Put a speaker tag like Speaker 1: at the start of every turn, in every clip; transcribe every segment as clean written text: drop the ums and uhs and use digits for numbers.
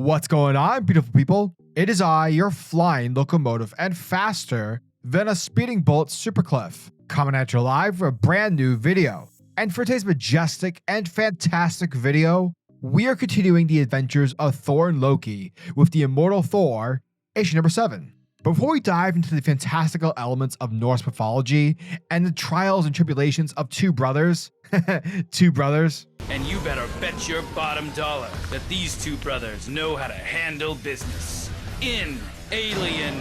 Speaker 1: What's going on, beautiful people? It is I, your flying locomotive and faster than a speeding bullet SuperCliff, coming at you live for a brand new video. And for today's majestic and fantastic video, we are continuing the adventures of Thor and Loki with the Immortal Thor, issue number 7. Before we dive into the fantastical elements of Norse mythology and the trials and tribulations of two brothers,
Speaker 2: And you better bet your bottom dollar that these two brothers know how to handle business. In Alien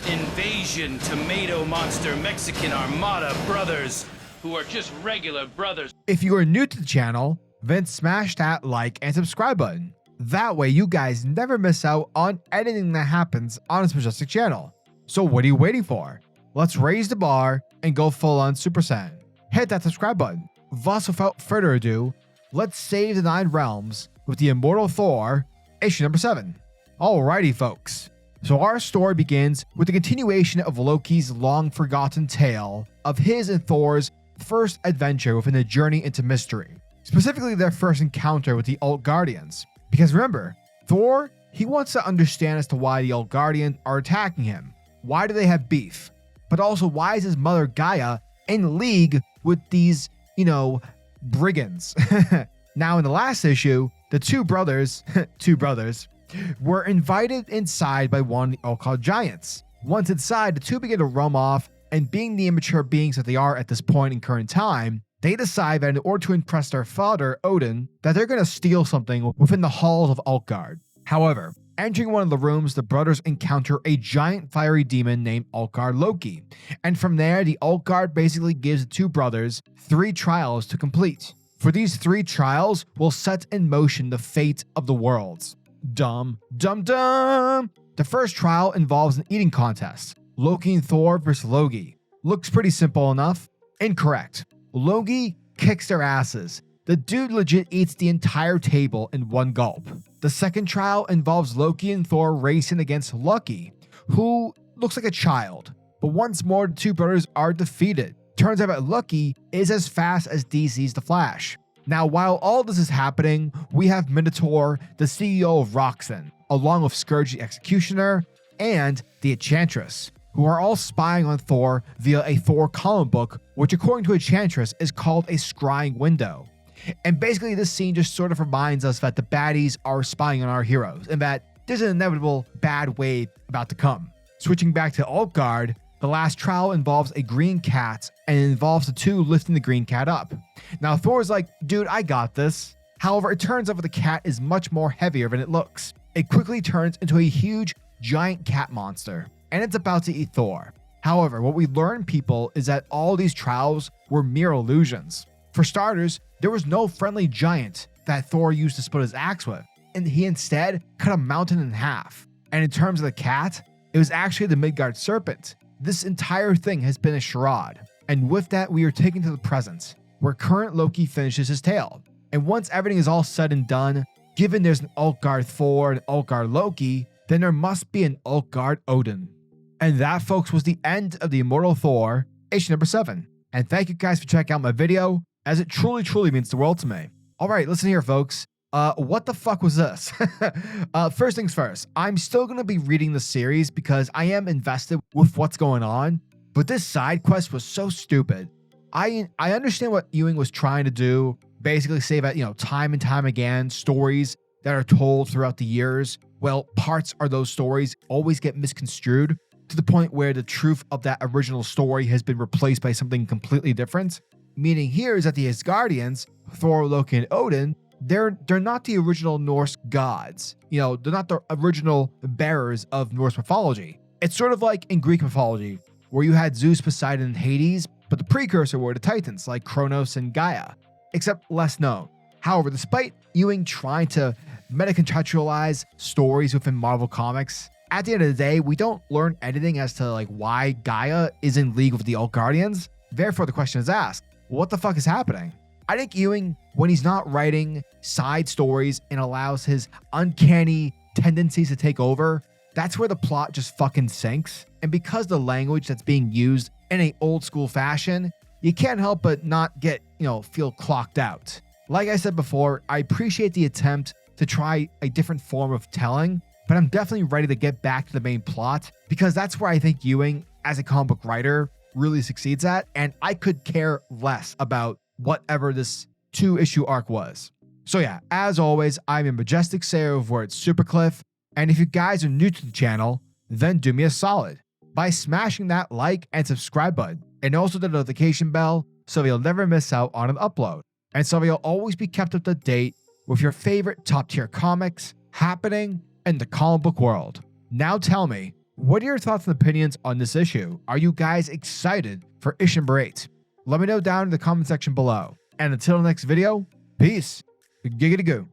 Speaker 2: Invasion Tomato Monster Mexican Armada brothers, who are just regular brothers.
Speaker 1: If you are new to the channel, then smash that like and subscribe button. That way you guys never miss out on anything that happens on this majestic channel. So what are you waiting for? Let's raise the bar and go full on Super Saiyan. Hit that subscribe button. Thus, without further ado, let's save the 9 realms with the Immortal Thor, issue number 7. Alrighty folks, so our story begins with the continuation of Loki's long-forgotten tale of his and Thor's first adventure within the journey into mystery, specifically their first encounter with the Utgardians. Because remember, Thor, he wants to understand as to why the Utgardians are attacking him. Why do they have beef? But also, why is his mother Gaia in league with these brigands? Now, in the last issue, the two brothers were invited inside by one of the Utgard giants. Once inside, the two begin to roam off, and being the immature beings that they are at this point in current time, they decide that in order to impress their father, Odin, that they're going to steal something within the halls of Utgard. However, entering one of the rooms, the brothers encounter a giant fiery demon named Utgard-Loki. And from there, the Utgard basically gives the two brothers 3 trials to complete. For these 3 trials will set in motion the fate of the worlds. Dum. The first trial involves an eating contest. Loki and Thor versus Loki. Looks pretty simple enough. Incorrect. Loki kicks their asses. The dude legit eats the entire table in one gulp. The second trial involves Loki and Thor racing against Loki, who looks like a child. But once more, the two brothers are defeated. Turns out that Loki is as fast as DC's The Flash. Now, while all this is happening, we have Minotaur, the CEO of Roxxon, along with Scourge the Executioner, and the Enchantress, who are all spying on Thor via a Thor comic book, which according to Enchantress is called a scrying window. And basically this scene just sort of reminds us that the baddies are spying on our heroes, and that there's an inevitable bad wave about to come. Switching back to Utgard, the last trial involves a green cat, and it involves the two lifting the green cat up. Now Thor's like, dude, I got this. However, it turns out that the cat is much more heavier than it looks. It quickly turns into a huge, giant cat monster, and it's about to eat Thor. However, what we learn, people, is that all these trials were mere illusions. For starters, there was no friendly giant that Thor used to split his axe with, and he instead cut a mountain in half. And in terms of the cat, it was actually the Midgard serpent. This entire thing has been a charade. And with that, we are taken to the present, where current Loki finishes his tale. And once everything is all said and done, given there's an Utgard Thor and Utgard-Loki, then there must be an Utgard Odin. And that, folks, was the end of the Immortal Thor, issue number 7. And thank you guys for checking out my video, as it truly means the world to me. Alright, listen here, folks. What the fuck was this? First things first, I'm still going to be reading the series because I am invested with what's going on, but this side quest was so stupid. I understand what Ewing was trying to do, basically say that, time and time again, stories that are told throughout the years, well, parts of those stories always get misconstrued to the point where the truth of that original story has been replaced by something completely different. Meaning here is that the Asgardians, Thor, Loki, and Odin, they're not the original Norse gods. They're not the original bearers of Norse mythology. It's sort of like in Greek mythology, where you had Zeus, Poseidon, and Hades, but the precursor were the Titans, like Kronos and Gaia, except less known. However, despite Ewing trying to meta-contextualize stories within Marvel Comics, at the end of the day, we don't learn anything as to why Gaia is in league with the Utgardians. Therefore, the question is asked, what the fuck is happening? I think Ewing, when he's not writing side stories and allows his uncanny tendencies to take over, that's where the plot just fucking sinks. And because the language that's being used in a old school fashion, you can't help but not get, feel clocked out. Like I said before, I appreciate the attempt to try a different form of telling, but I'm definitely ready to get back to the main plot because that's where I think Ewing, as a comic book writer, really succeeds at, and I could care less about whatever this 2-issue arc was. So yeah, as always, I'm a majestic sayer over at SuperCliff, and if you guys are new to the channel, then do me a solid by smashing that like and subscribe button, and also the notification bell so you'll never miss out on an upload, and so you'll always be kept up to date with your favorite top tier comics happening in the comic book world. Now tell me, what are your thoughts and opinions on this issue? Are you guys excited for issue number 8? Let me know down in the comment section below. And until the next video, peace. Giggity goo.